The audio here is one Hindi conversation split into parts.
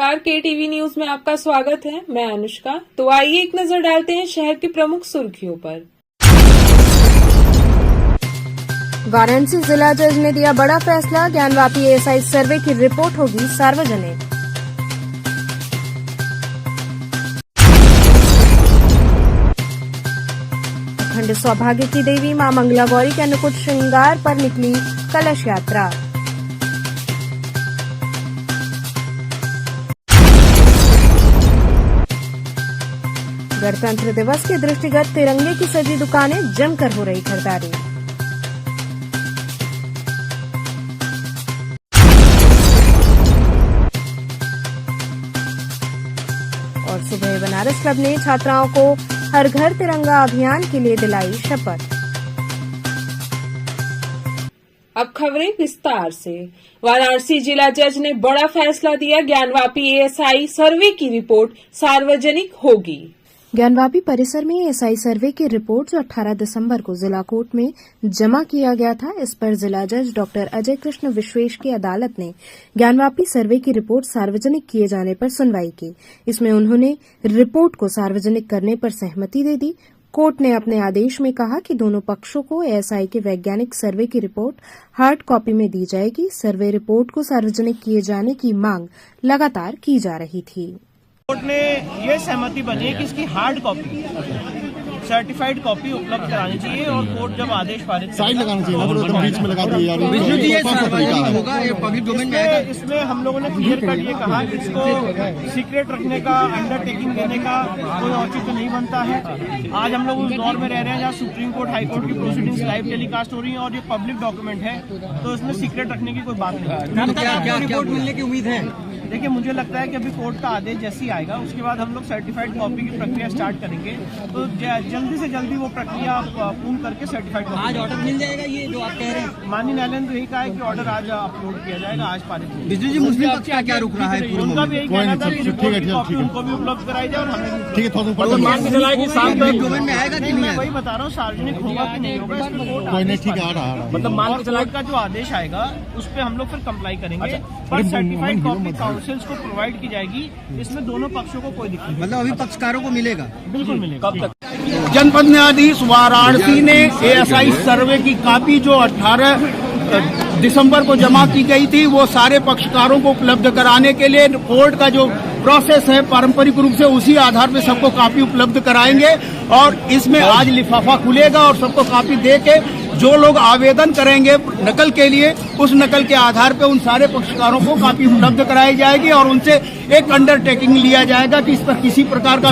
नमस्कार, KTV न्यूज में आपका स्वागत है। मैं अनुष्का। तो आइए एक नजर डालते हैं शहर की प्रमुख सुर्खियों पर। वाराणसी जिला जज ने दिया बड़ा फैसला, ज्ञानवापी एएसआई सर्वे की रिपोर्ट होगी सार्वजनिक। अखंड सौभाग्य की देवी मां मंगला गौरी के अन्नकूट श्रृंगार पर निकली कलश यात्रा। गणतंत्र दिवस के दृष्टिगत तिरंगे की सजी दुकानें जमकर हो रही खरीदारी। और सुबह बनारस क्लब ने छात्राओं को हर घर तिरंगा अभियान के लिए दिलाई शपथ। अब खबरें विस्तार से। वाराणसी जिला जज ने बड़ा फैसला दिया, ज्ञानवापी एएसआई सर्वे की रिपोर्ट सार्वजनिक होगी। ज्ञानवापी परिसर में एएसआई सर्वे की रिपोर्ट जो 18 दिसंबर को जिला कोर्ट में जमा किया गया था, इस पर जिला जज डॉक्टर अजय कृष्ण विश्वेश की अदालत ने ज्ञानवापी सर्वे की रिपोर्ट सार्वजनिक किए जाने पर सुनवाई की। इसमें उन्होंने रिपोर्ट को सार्वजनिक करने पर सहमति दे दी। कोर्ट ने अपने आदेश में कहा कि दोनों पक्षों को एएसआई के वैज्ञानिक सर्वे की रिपोर्ट हार्ड कॉपी में दी जाएगी। सर्वे रिपोर्ट को सार्वजनिक किए जाने की मांग लगातार की जा रही थी। कोर्ट ने ये सहमति बनी है कि इसकी हार्ड कॉपी, सर्टिफाइड कॉपी उपलब्ध करानी चाहिए और कोर्ट जब आदेश पारित साइड लगाना चाहिए ना, बीच में लगा दिया यार। इसमें हम लोगों ने क्लियर कट ये कहा कि इसको सीक्रेट रखने का, अंडरटेकिंग देने का कोई औचित्य नहीं बनता है। आज हम लोग उस दौर में रह रहे हैं जहाँ सुप्रीम कोर्ट, हाई कोर्ट की प्रोसीडिंग्स लाइव टेलीकास्ट हो रही है और ये पब्लिक डॉक्यूमेंट है, तो इसमें सीक्रेट रखने की कोई बात नहीं। क्या रिपोर्ट मिलने की उम्मीद है? देखिए, मुझे लगता है कि अभी कोर्ट का आदेश जैसे ही आएगा उसके बाद हम लोग सर्टिफाइड कॉपी की प्रक्रिया स्टार्ट करेंगे, तो जल्दी से जल्दी वो प्रक्रिया पूर्ण करके सर्टिफाइड कॉपी। आज ऑर्डर मिल जाएगा, ये जो आप कह रहे हैं? माननीय न्यायालय ने तो यही कहा है कि ऑर्डर आज अपलोड किया जाएगा, आज पारित। बिजली जी, मुस्लिम पक्ष का क्या रुक रहा है? उनका भी यही कहना था कि रिपोर्ट की कॉपी उनको भी उपलब्ध कराई जाए और हमें भी। ठीक है, डोमेन में आएगा कि मैं वही बता रहा हूँ, सार्वजनिक होगा कि नहीं होगा इसमें कोर्ट आ रहा मतलब मान के चला का जो आदेश आएगा उस पर हम लोग फिर कंप्लाई करेंगे। पर सर्टिफाइड कॉपी काउंसिल्स को प्रोवाइड की जाएगी, इसमें दोनों पक्षों को कोई दिक्कत नहीं। मतलब अभी पक्षकारों को मिलेगा? बिल्कुल मिलेगा। कब तक? जनपद न्यायाधीश वाराणसी ने एएसआई सर्वे की कॉपी जो 18 दिसंबर को जमा की गई थी, वो सारे पक्षकारों को उपलब्ध कराने के लिए कोर्ट का जो प्रोसेस है पारंपरिक रूप से उसी आधार पर सबको कॉपी उपलब्ध कराएंगे और इसमें आज लिफाफा खुलेगा और सबको कॉपी दे के जो लोग आवेदन करेंगे नकल के लिए, उस नकल के आधार पर उन सारे पक्षकारों को कॉपी उपलब्ध कराई जाएगी और उनसे एक अंडरटेकिंग लिया जाएगा कि इस पर किसी प्रकार का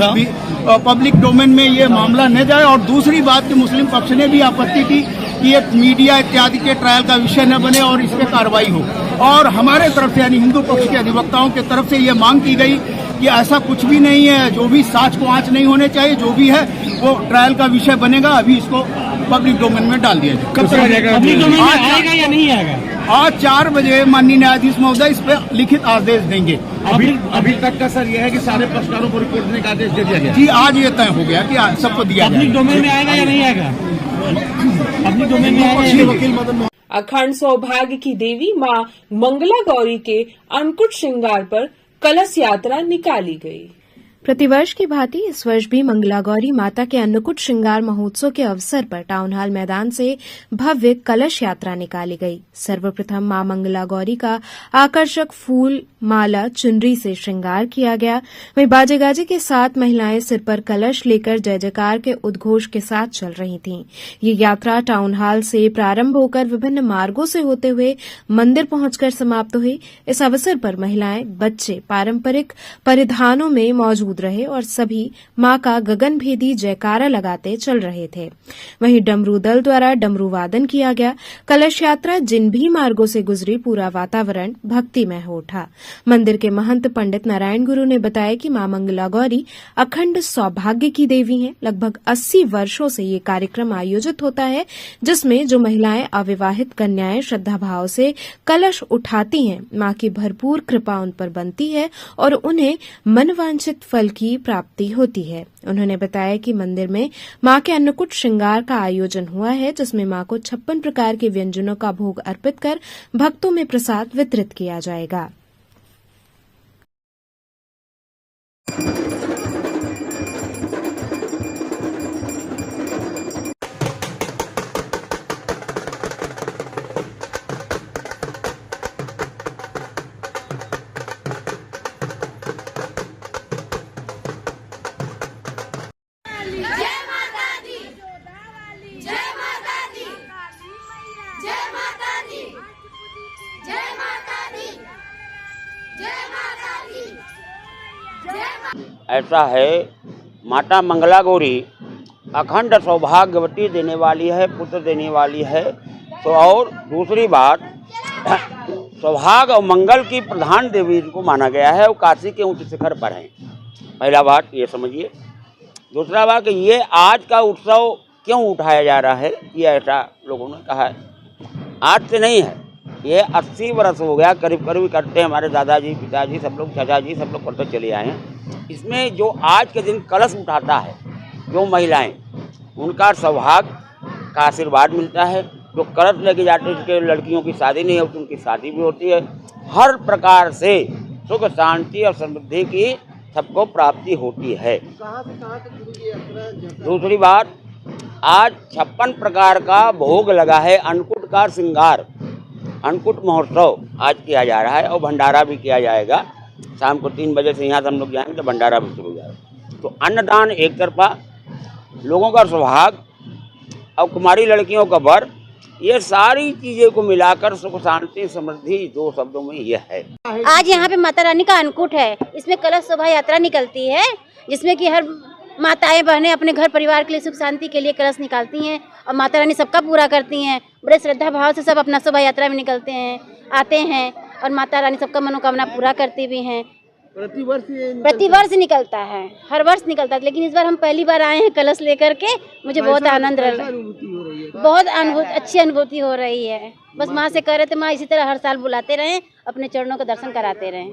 पब्लिक डोमेन में ये मामला न जाए। और दूसरी बात कि मुस्लिम पक्ष ने भी आपत्ति की कि ये मीडिया इत्यादि के ट्रायल का विषय न बने और इस पर कार्रवाई हो। और हमारे तरफ से यानी हिंदू पक्ष के अधिवक्ताओं की तरफ से ये मांग की गई कि ऐसा कुछ भी नहीं है, जो भी साच को आंच नहीं होने चाहिए, जो भी है वो ट्रायल का विषय बनेगा। अभी इसको पब्लिक डोमेन में डाल दिया जाए। कब तक पब्लिक डोमेन में आएगा या नहीं आएगा? आज 4 बजे माननीय न्यायाधीश महोदय इस पर लिखित आदेश देंगे। अभी तक का सर यह है कि सारे पक्षकारों को रिपोर्ट देने का आदेश दे दिया गया। जी, आज ये तय हो गया कि सबको दिया पब्लिक डोमेन में आएगा या नहीं आएगा? पब्लिक डोमेन में आएगा। अखंड सौभाग्य की देवी मां मंगला गौरी के अन्नकूट श्रृंगार पर कलश यात्रा निकाली गई। प्रतिवर्ष की भांति इस वर्ष भी मंगला गौरी माता के अन्नकूट श्रृंगार महोत्सव के अवसर पर टाउन हॉल मैदान से भव्य कलश यात्रा निकाली गई। सर्वप्रथम मां मंगला गौरी का आकर्षक फूल, माला, चुनरी से श्रृंगार किया गया। वहीं बाजे गाजे के साथ महिलाएं सिर पर कलश लेकर जय जयकार के उद्घोष के साथ चल रही थीं। ये यात्रा टाउन हॉल से प्रारंभ होकर विभिन्न मार्गों से होते हुए मंदिर पहुंचकर समाप्त हुई। इस अवसर पर महिलाएं, बच्चे पारंपरिक परिधानों में मौजूद रहे और सभी मां का गगनभेदी जयकारा लगाते चल रहे थे। वहीं डमरू दल द्वारा डमरू वादन किया गया। कलश यात्रा जिन भी मार्गों से गुजरी, पूरा वातावरण भक्तिमय हो उठा। मंदिर के महंत पंडित नारायण गुरु ने बताया कि मां मंगला गौरी अखंड सौभाग्य की देवी हैं। लगभग 80 वर्षों से ये कार्यक्रम आयोजित होता है, जिसमें जो महिलाएं अविवाहित कन्याएं श्रद्धा भाव से कलश उठाती हैं, मां की भरपूर कृपा उन पर बनती है और उन्हें मनवांछित फल की प्राप्ति होती है। उन्होंने बताया कि मंदिर में मां के अन्नकूट श्रृंगार का आयोजन हुआ है, जिसमें मां को 56 प्रकार के व्यंजनों का भोग अर्पित कर भक्तों में प्रसाद वितरित किया जाएगा। ऐसा है, माता मंगला गौरी अखंड सौभाग्यवती देने वाली है, पुत्र देने वाली है। तो और दूसरी बात, सौभाग्य और मंगल की प्रधान देवी को माना गया है, वो काशी के ऊंच शिखर पर हैं। पहला बात ये समझिए। दूसरा बात कि ये आज का उत्सव क्यों उठाया जा रहा है, ये ऐसा लोगों ने कहा है। आज से नहीं है, ये 80 वर्ष हो गया करीब करीब करते हैं। हमारे दादाजी, पिताजी, सब लोग, चाचाजी, सब लोग करते चले आए हैं। इसमें जो आज के दिन कलश उठाता है, जो महिलाएं, उनका सौभाग्य का आशीर्वाद मिलता है। जो कलश लेके जाते हैं, उसके लड़कियों की शादी नहीं होती, उनकी शादी भी होती है। हर प्रकार से सुख शांति और समृद्धि की सबको प्राप्ति होती है। कहाँ से कहाँ तक शुरू की यात्रा? दूसरी बात, आज 56 प्रकार का भोग लगा है। अन्नकूट का श्रृंगार, अन्नकूट महोत्सव आज किया जा रहा है और भंडारा भी किया जाएगा। शाम को 3 बजे से यहाँ से हम लोग जाएंगे तो भंडारा भी शुरू हो जाएगा। तो अन्नदान एक तरफा, लोगों का सौभाग्य और कुमारी लड़कियों का वर, ये सारी चीज़ें को मिलाकर सुख शांति समृद्धि 2 शब्दों में यह है। आज यहाँ पे माता रानी का अन्नकूट है। इसमें कलश शोभा यात्रा निकलती है, जिसमें कि हर माताएं बहनें अपने घर परिवार के लिए सुख शांति के लिए कलश निकालती हैं और माता रानी सबका पूरा करती हैं। बड़े श्रद्धा भाव से सब अपना शोभा यात्रा में निकलते हैं, आते हैं और माता रानी सबका मनोकामना पूरा करती भी हैं। प्रतिवर्ष निकलता है, हर वर्ष निकलता है, लेकिन इस बार हम पहली बार आए हैं कलश लेकर के। मुझे बहुत आनंद रहा है, बहुत अच्छी अनुभूति हो रही है। बस माँ से कह रहे थे, माँ इसी तरह हर साल बुलाते रहें, अपने चरणों का दर्शन कराते रहें।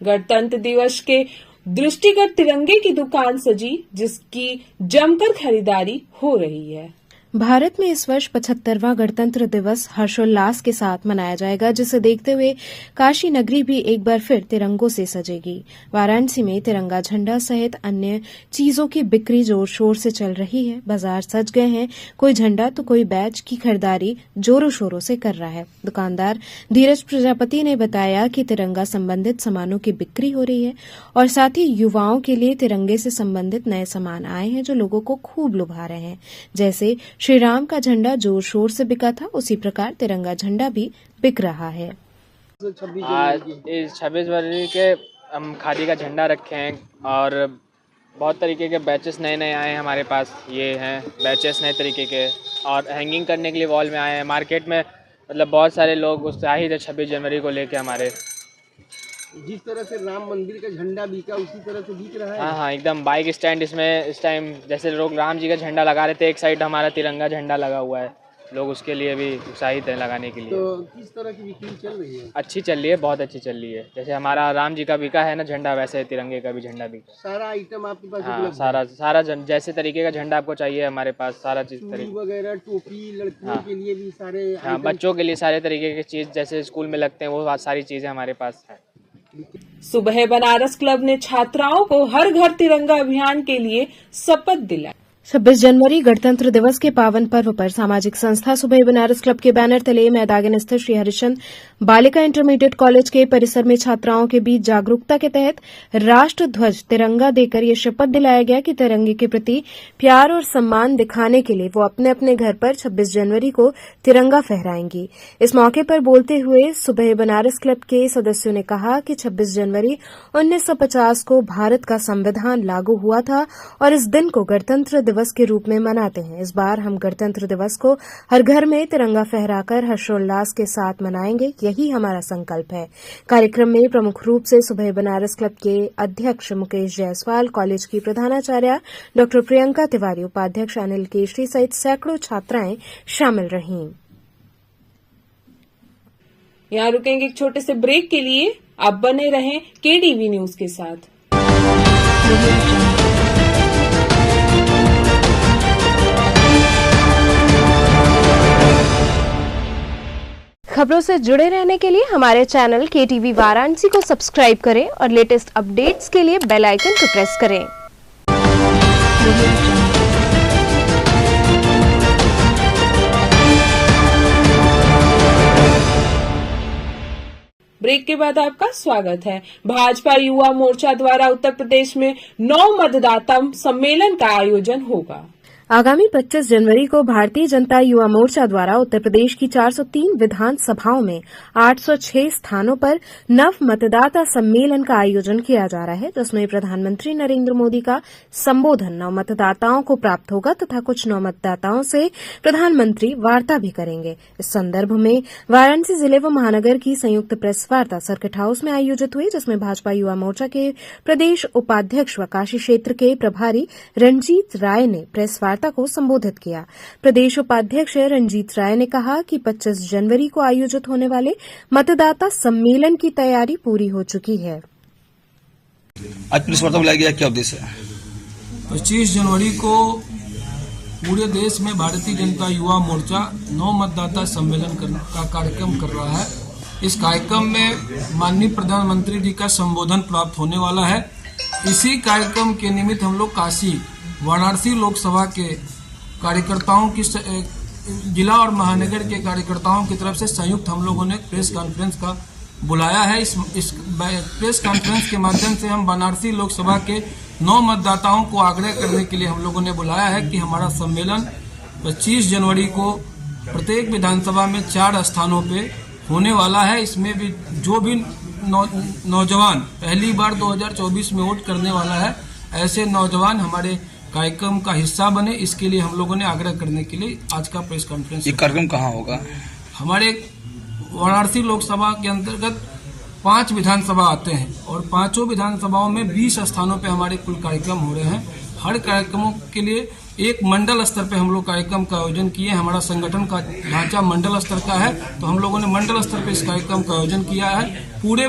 गणतंत्र दिवस के दृष्टिगत तिरंगे की दुकान सजी, जिसकी जमकर खरीदारी हो रही है। भारत में इस वर्ष 75वां गणतंत्र दिवस हर्षोल्लास के साथ मनाया जाएगा, जिसे देखते हुए काशी नगरी भी एक बार फिर तिरंगों से सजेगी। वाराणसी में तिरंगा झंडा सहित अन्य चीजों की बिक्री जोर शोर से चल रही है। बाजार सज गए हैं, कोई झंडा तो कोई बैच की खरीदारी जोरों शोरों से कर रहा है। दुकानदार धीरज प्रजापति ने बताया कि तिरंगा संबंधित सामानों की बिक्री हो रही है और साथ ही युवाओं के लिए तिरंगे से संबंधित नए सामान आए हैं जो लोगों को खूब लुभा रहे हैं। जैसे श्री राम का झंडा जोर शोर से बिका था, उसी प्रकार तिरंगा झंडा भी बिक रहा है। आज इस 26 जनवरी के हम खादी का झंडा रखे हैं और बहुत तरीके के बैचेस नए नए आए हैं हमारे पास। ये हैं बैचेस नए तरीके के और हैंगिंग करने के लिए वॉल में आए हैं। मार्केट में मतलब बहुत सारे लोग उत्साहित है 26 जनवरी को लेके हमारे। जिस तरह से राम मंदिर का झंडा बिका, उसी तरह से बिक रहा है। हाँ, एकदम बाइक स्टैंड इसमें इस टाइम जैसे लोग राम जी का झंडा लगा रहे थे, एक साइड हमारा तिरंगा झंडा लगा हुआ है। लोग उसके लिए भी उत्साहित है लगाने के लिए। तो किस तरह की बिक्री चल रही है? अच्छी चल रही है, बहुत अच्छी चल रही है। जैसे हमारा राम जी का बिका है ना झंडा, वैसे तिरंगे का भी झंडा बिका। सारा आइटम आपके पास? हाँ, सारा जैसे तरीके का झंडा आपको चाहिए हमारे पास, सारा चीज वगैरह, टोपी, लड़कियों के लिए भी सारे। हाँ, बच्चों के लिए सारे तरीके की चीज जैसे स्कूल में लगते हैं, वो सारी चीजें हमारे पास है। सुबह बनारस क्लब ने छात्राओं को हर घर तिरंगा अभियान के लिए शपथ दिलाई। 26 जनवरी गणतंत्र दिवस के पावन पर्व पर सामाजिक संस्था सुबह बनारस क्लब के बैनर तले मैदान स्थित श्री हरिश्चंद्र बालिका इंटरमीडिएट कॉलेज के परिसर में छात्राओं के बीच जागरूकता के तहत राष्ट्र ध्वज तिरंगा देकर ये शपथ दिलाया गया कि तिरंगे के प्रति प्यार और सम्मान दिखाने के लिए वो अपने अपने घर पर 26 जनवरी को तिरंगा फहराएंगी। इस मौके पर बोलते हुए सुबह बनारस क्लब के सदस्यों ने कहा कि 26 जनवरी 1950 को भारत का संविधान लागू हुआ था और इस दिन को गणतंत्र दिवस के रूप में मनाते हैं। इस बार हम गणतंत्र दिवस को हर घर में तिरंगा फहराकर हर्षोल्लास के साथ मनाएंगे, यही हमारा संकल्प है। कार्यक्रम में प्रमुख रूप से सुबह बनारस क्लब के अध्यक्ष मुकेश जायसवाल, कॉलेज की प्रधानाचार्य डॉक्टर प्रियंका तिवारी, उपाध्यक्ष अनिल केशरी सहित सैकड़ों छात्राएं शामिल रहीं। यहाँ रुकेंगे एक छोटे से ब्रेक के लिए, आप बने रहें केडीवी न्यूज के साथ। खबरों से जुड़े रहने के लिए हमारे चैनल केटीवी वाराणसी को सब्सक्राइब करें और लेटेस्ट अपडेट्स के लिए बेल आइकन को प्रेस करें। ब्रेक के बाद आपका स्वागत है। भाजपा युवा मोर्चा द्वारा उत्तर प्रदेश में 9 मतदाता सम्मेलन का आयोजन होगा। आगामी 25 जनवरी को भारतीय जनता युवा मोर्चा द्वारा उत्तर प्रदेश की 403 विधानसभाओं में 806 स्थानों पर नव मतदाता सम्मेलन का आयोजन किया जा रहा है, जिसमें प्रधानमंत्री नरेंद्र मोदी का संबोधन नव मतदाताओं को प्राप्त होगा तथा कुछ नव मतदाताओं से प्रधानमंत्री वार्ता भी करेंगे। इस संदर्भ में वाराणसी जिले व महानगर की संयुक्त प्रेस वार्ता सर्किट हाउस में आयोजित हुई, जिसमें भाजपा युवा मोर्चा के प्रदेश उपाध्यक्ष व काशी क्षेत्र के प्रभारी रंजीत राय ने प्रेस वार्ता को संबोधित किया। प्रदेश उपाध्यक्ष रंजीत राय ने कहा कि 25 जनवरी को आयोजित होने वाले मतदाता सम्मेलन की तैयारी पूरी हो चुकी है। आज प्रेस वार्ता बुलाया गया, क्या उद्देश्य है? 25 जनवरी को पूरे देश में भारतीय जनता युवा मोर्चा नौ मतदाता सम्मेलन का कार्यक्रम कर रहा है। इस कार्यक्रम में माननीय प्रधानमंत्री जी का संबोधन प्राप्त होने वाला है। इसी कार्यक्रम के निमित्त हम लोग काशी वाराणसी लोकसभा के कार्यकर्ताओं की जिला और महानगर के कार्यकर्ताओं की तरफ से संयुक्त हम लोगों ने प्रेस कॉन्फ्रेंस का बुलाया है। इस प्रेस कॉन्फ्रेंस के माध्यम से हम वाराणसी लोकसभा के 9 मतदाताओं को आग्रह करने के लिए हम लोगों ने बुलाया है कि हमारा सम्मेलन 25 जनवरी को प्रत्येक विधानसभा में 4 स्थानों पे होने वाला है। इसमें भी जो भी नौजवान पहली बार 2024 में वोट करने वाला है, ऐसे नौजवान हमारे कार्यक्रम का हिस्सा बने, इसके लिए हम लोगों ने आग्रह करने के लिए आज का प्रेस कॉन्फ्रेंस। ये कार्यक्रम कहाँ होगा? हमारे वाराणसी लोकसभा के अंतर्गत 5 विधानसभा आते हैं और 5 विधानसभाओं में 20 स्थानों पे हमारे कुल कार्यक्रम हो रहे हैं। हर कार्यक्रमों के लिए एक मंडल स्तर पे हम लोग कार्यक्रम का आयोजन किए। हमारा संगठन का ढांचा मंडल स्तर का है, तो हम लोगों ने मंडल स्तर पे इस कार्यक्रम का आयोजन किया है। पूरे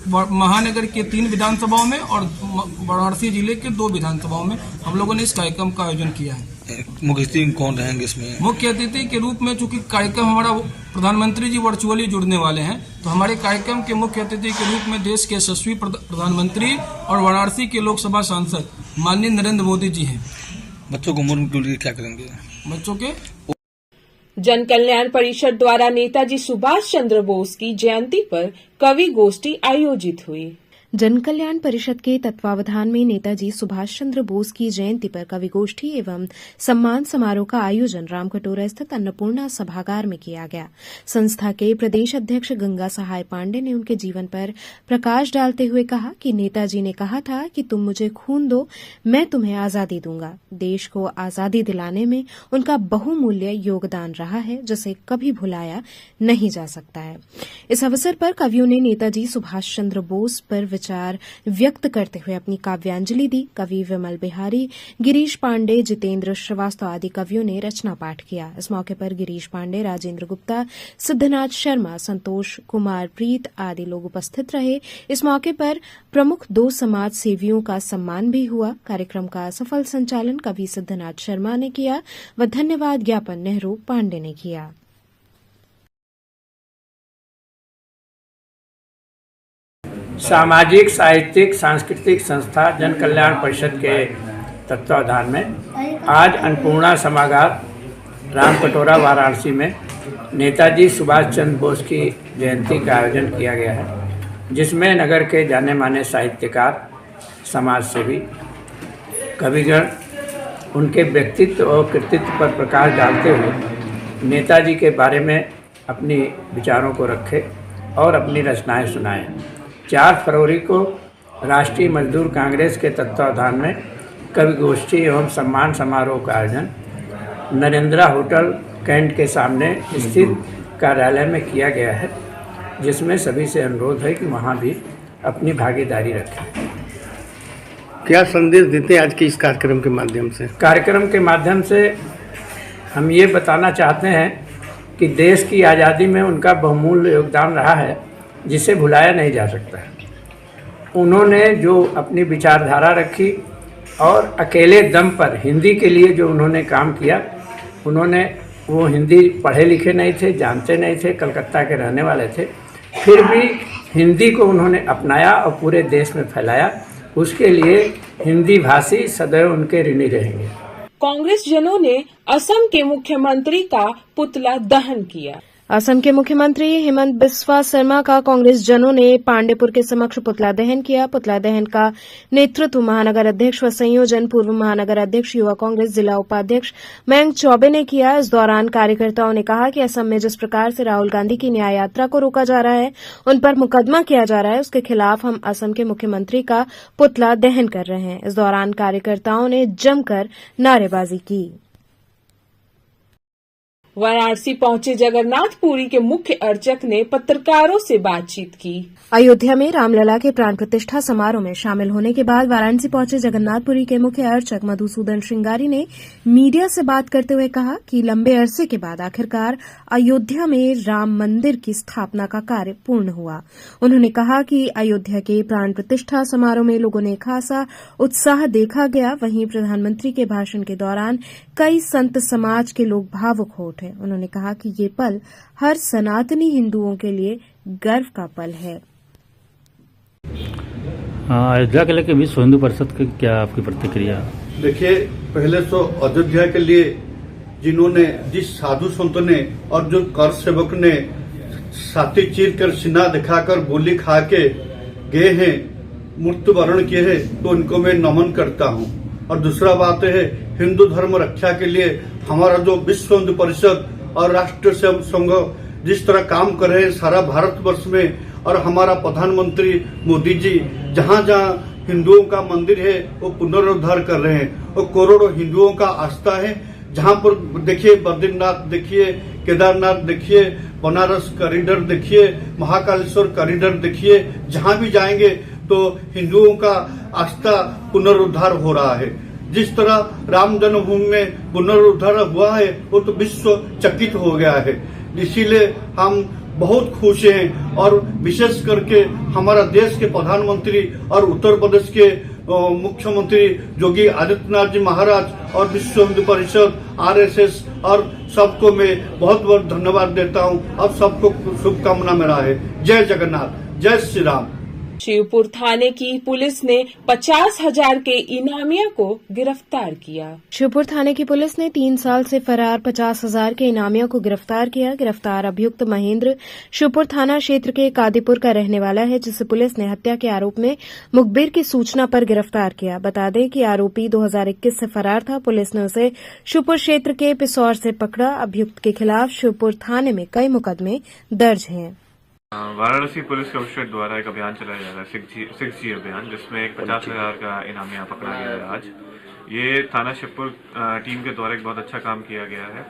महानगर के 3 विधानसभाओं में और वाराणसी जिले के 2 विधानसभाओं में हम लोगों ने इस कार्यक्रम का आयोजन किया है। मुख्य अतिथि कौन रहेंगे इसमें? मुख्य अतिथि के रूप में चूंकि कार्यक्रम हमारा प्रधानमंत्री जी वर्चुअली जुड़ने वाले हैं, तो हमारे कार्यक्रम के मुख्य अतिथि के रूप में देश के यशस्वी प्रधानमंत्री और वाराणसी के लोकसभा सांसद माननीय नरेंद्र मोदी जी हैं। बच्चों को उम्र के लिए क्या करेंगे? बच्चों के जन कल्याण परिषद द्वारा नेताजी सुभाष चंद्र बोस की जयंती पर कवि गोष्ठी आयोजित हुई। जन कल्याण परिषद के तत्वावधान में नेताजी सुभाष चंद्र बोस की जयंती पर कवि गोष्ठी एवं सम्मान समारोह का आयोजन रामकटोरा स्थित अन्नपूर्णा सभागार में किया गया। संस्था के प्रदेश अध्यक्ष गंगा सहाय पांडे ने उनके जीवन पर प्रकाश डालते हुए कहा कि नेताजी ने कहा था कि तुम मुझे खून दो, मैं तुम्हें आजादी दूंगा। देश को आजादी दिलाने में उनका बहुमूल्य योगदान रहा है, जिसे कभी भुलाया नहीं जा सकता है। इस अवसर पर कवियों ने नेताजी सुभाष चंद्र बोस पर विचार व्यक्त करते हुए अपनी काव्यांजलि दी। कवि विमल बिहारी, गिरीश पांडे, जितेंद्र श्रीवास्तव आदि कवियों ने रचना पाठ किया। इस मौके पर गिरीश पांडे, राजेंद्र गुप्ता, सिद्धनाथ शर्मा, संतोष कुमार प्रीत आदि लोग उपस्थित रहे। इस मौके पर प्रमुख 2 समाज सेवियों का सम्मान भी हुआ। कार्यक्रम का सफल संचालन कवि सिद्धनाथ शर्मा ने किया व धन्यवाद ज्ञापन नेहरू पांडे ने किया। सामाजिक, साहित्यिक, सांस्कृतिक संस्था जन कल्याण परिषद के तत्वावधान में आज अन्नपूर्णा सभागार रामकटोरा वाराणसी में नेताजी सुभाष चंद्र बोस की जयंती का आयोजन किया गया है, जिसमें नगर के जाने माने साहित्यकार, समाज सेवी, कविगण उनके व्यक्तित्व और कृतित्व पर प्रकाश डालते हुए नेताजी के बारे में अपनी विचारों को रखे और अपनी रचनाएं सुनाएं। 4 फरवरी को राष्ट्रीय मजदूर कांग्रेस के तत्वावधान में कवि गोष्ठी एवं सम्मान समारोह का आयोजन नरेंद्रा होटल कैंट के सामने स्थित कार्यालय में किया गया है, जिसमें सभी से अनुरोध है कि वहां भी अपनी भागीदारी रखें। क्या संदेश देते हैं आज के इस कार्यक्रम के माध्यम से? कार्यक्रम के माध्यम से हम ये बताना चाहते हैं कि देश की आज़ादी में उनका बहुमूल्य योगदान रहा है, जिसे भुलाया नहीं जा सकता है। उन्होंने जो अपनी विचारधारा रखी और अकेले दम पर हिंदी के लिए जो उन्होंने काम किया, उन्होंने वो हिंदी पढ़े लिखे नहीं थे, जानते नहीं थे, कलकत्ता के रहने वाले थे, फिर भी हिंदी को उन्होंने अपनाया और पूरे देश में फैलाया। उसके लिए हिंदी भाषी सदैव उनके ऋणी रहेंगे। कांग्रेस जनों ने असम के मुख्यमंत्री का पुतला दहन किया। असम के मुख्यमंत्री हेमंत बिस्वा शर्मा का कांग्रेस जनों ने पांडेपुर के समक्ष पुतला दहन किया। पुतला दहन का नेतृत्व महानगर अध्यक्ष व संयोजन पूर्व महानगर अध्यक्ष युवा कांग्रेस जिला उपाध्यक्ष मयंक चौबे ने किया। इस दौरान कार्यकर्ताओं ने कहा कि असम में जिस प्रकार से राहुल गांधी की न्याय यात्रा को रोका जा रहा है, उन पर मुकदमा किया जा रहा है, उसके खिलाफ हम असम के मुख्यमंत्री का पुतला दहन कर रहे हैं। इस दौरान कार्यकर्ताओं ने जमकर नारेबाजी की। वाराणसी पहुंचे जगन्नाथपुरी के मुख्य अर्चक ने पत्रकारों से बातचीत की। अयोध्या में रामलला के प्राण प्रतिष्ठा समारोह में शामिल होने के बाद वाराणसी पहुंचे जगन्नाथपुरी के मुख्य अर्चक मधुसूदन श्रृंगारी ने मीडिया से बात करते हुए कहा कि लंबे अरसे के बाद आखिरकार अयोध्या में राम मंदिर की स्थापना का कार्य पूर्ण हुआ। उन्होंने कहा कि अयोध्या के प्राण प्रतिष्ठा समारोह में लोगों ने खासा उत्साह देखा गया। वहीं प्रधानमंत्री के भाषण के दौरान कई संत समाज के लोग भावुक हो उठे। उन्होंने कहा कि ये पल हर सनातनी हिंदुओं के लिए गर्व का पल है। अयोध्या के लेकर विश्व हिंदू परिषद की क्या आपकी प्रतिक्रिया? देखिए, पहले तो अयोध्या के लिए जिन्होंने, जिस साधु संत ने और जो कर सेवक ने छाती चीर कर सीना दिखाकर गोली खा के गए हैं, मृत्यु वरण किए हैं, तो उनको मैं नमन करता हूँ। और दूसरा बात है, हिंदू धर्म रक्षा के लिए हमारा जो विश्व हिंदू परिषद और राष्ट्रीय सेवक संघ जिस तरह काम कर रहे हैं सारा भारतवर्ष में, और हमारा प्रधानमंत्री मोदी जी जहाँ जहाँ हिंदुओं का मंदिर है वो पुनरुद्धार कर रहे हैं। और करोड़ों हिंदुओं का आस्था है। जहाँ पर देखिए, बद्रीनाथ देखिए, केदारनाथ देखिए, बनारस कॉरिडोर देखिए, महाकालेश्वर कॉरिडोर देखिए, जहाँ भी जाएंगे तो हिंदुओं का आस्था पुनरुद्धार हो रहा है। जिस तरह राम जन्मभूमि में पुनरुद्धार हुआ है वो तो विश्व चकित हो गया है। इसीलिए हम बहुत खुश हैं। और विशेष करके हमारा देश के प्रधानमंत्री और उत्तर प्रदेश के मुख्यमंत्री योगी आदित्यनाथ जी महाराज और विश्व हिंदू परिषद, RSS और सबको मैं बहुत बहुत धन्यवाद देता हूं। और सबको शुभकामना मेरा है। जय जगन्नाथ, जय श्री राम। शिवपुर थाने की पुलिस ने 50,000 के इनामिया को गिरफ्तार किया। शिवपुर थाने की पुलिस ने 3 साल से फरार 50,000 के इनामिया को गिरफ्तार किया। गिरफ्तार अभियुक्त महेंद्र शिवपुर थाना क्षेत्र के कादीपुर का रहने वाला है, जिसे पुलिस ने हत्या के आरोप में मुखबिर की सूचना पर गिरफ्तार किया। बता दें कि आरोपी 2021 से फरार था। पुलिस ने उसे शिवपुर क्षेत्र के पिसौर से पकड़ा। अभियुक्त के खिलाफ शिवपुर थाने में कई मुकदमे दर्ज हैं। वाराणसी पुलिस कमिश्नरेट द्वारा एक अभियान चलाया जा रहा है, 6G अभियान, जिसमें एक 50,000 का इनामिया पकड़ा गया है आज। ये थाना शिवपुर टीम के द्वारा एक बहुत अच्छा काम किया गया है।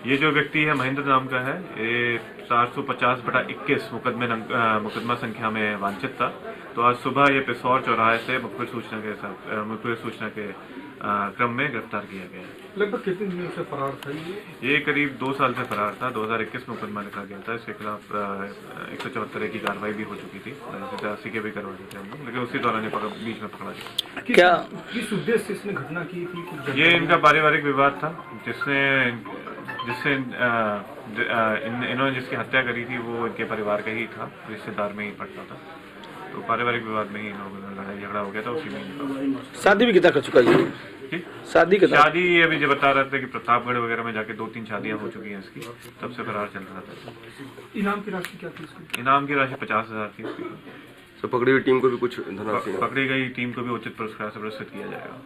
ये जो व्यक्ति है महेंद्र नाम का है, ये 450/21 मुकदमा संख्या में वांछित था। तो आज सुबह ये पिसौर चौराहे से मुखबिर सूचना के क्रम में गिरफ्तार किया गया है। लगभग कितने दिनों से फरार था ये? करीब 2 साल से फरार था। 2021 में मुकदमा लिखा गया था। इसके खिलाफ 174 की कार्रवाई भी हो चुकी थी। 80 के भी करवा दी थी हम लोग, लेकिन उसी दौरान बीच में पकड़ा गया। क्या किस उद्देश्य से इसने घटना की थी? ये इनका पारिवारिक विवाद था, जिससे इन्होंने जिसकी हत्या करी थी वो इनके परिवार का ही था, रिश्तेदार में ही पड़ता था। तो पारिवारिक विवाद में ही इन लोगों में लड़ाई झगड़ा हो गया था। उसी में शादी भी कितना कर चुका है? शादी अभी जो बता रहे थे कि प्रतापगढ़ वगैरह में जाके 2-3 शादियां हो चुकी हैं इसकी, तब से फरार चल रहा था। इनाम की राशि क्या थी इसकी? इनाम की राशि 50,000 थी इसकी। तो पकड़ी हुई टीम को भी कुछ धनराशि? पकड़ी गई टीम को भी उचित पुरस्कार से पुरस्कृत किया जाएगा।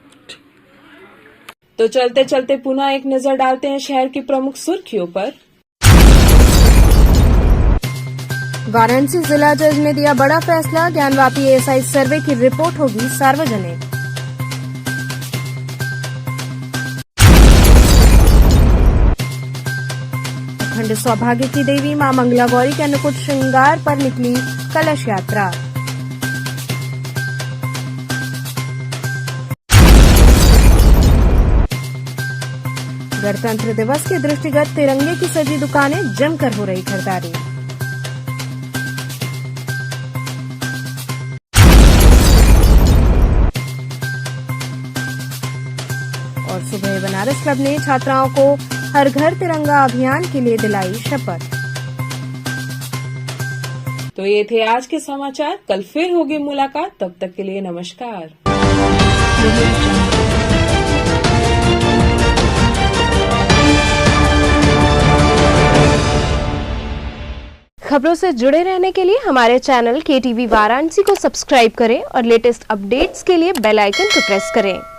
तो चलते चलते पुनः एक नजर डालते हैं शहर की प्रमुख सुर्खियों पर। वाराणसी जिला जज ने दिया बड़ा फैसला। ज्ञानवापी ASI सर्वे की रिपोर्ट होगी सार्वजनिक। अखंड सौभाग्य की देवी मां मंगला गौरी के अन्नकूट श्रृंगार पर निकली कलश यात्रा। गणतंत्र दिवस के दृष्टिगत तिरंगे की सजी दुकानें जमकर हो रही खरीदारी। और सुबह बनारस क्लब ने छात्राओं को हर घर तिरंगा अभियान के लिए दिलाई शपथ। तो ये थे आज के समाचार। कल फिर होगी मुलाकात। तब तक के लिए नमस्कार। खबरों से जुड़े रहने के लिए हमारे चैनल KTV वाराणसी को सब्सक्राइब करें और लेटेस्ट अपडेट्स के लिए बेल आइकन को प्रेस करें।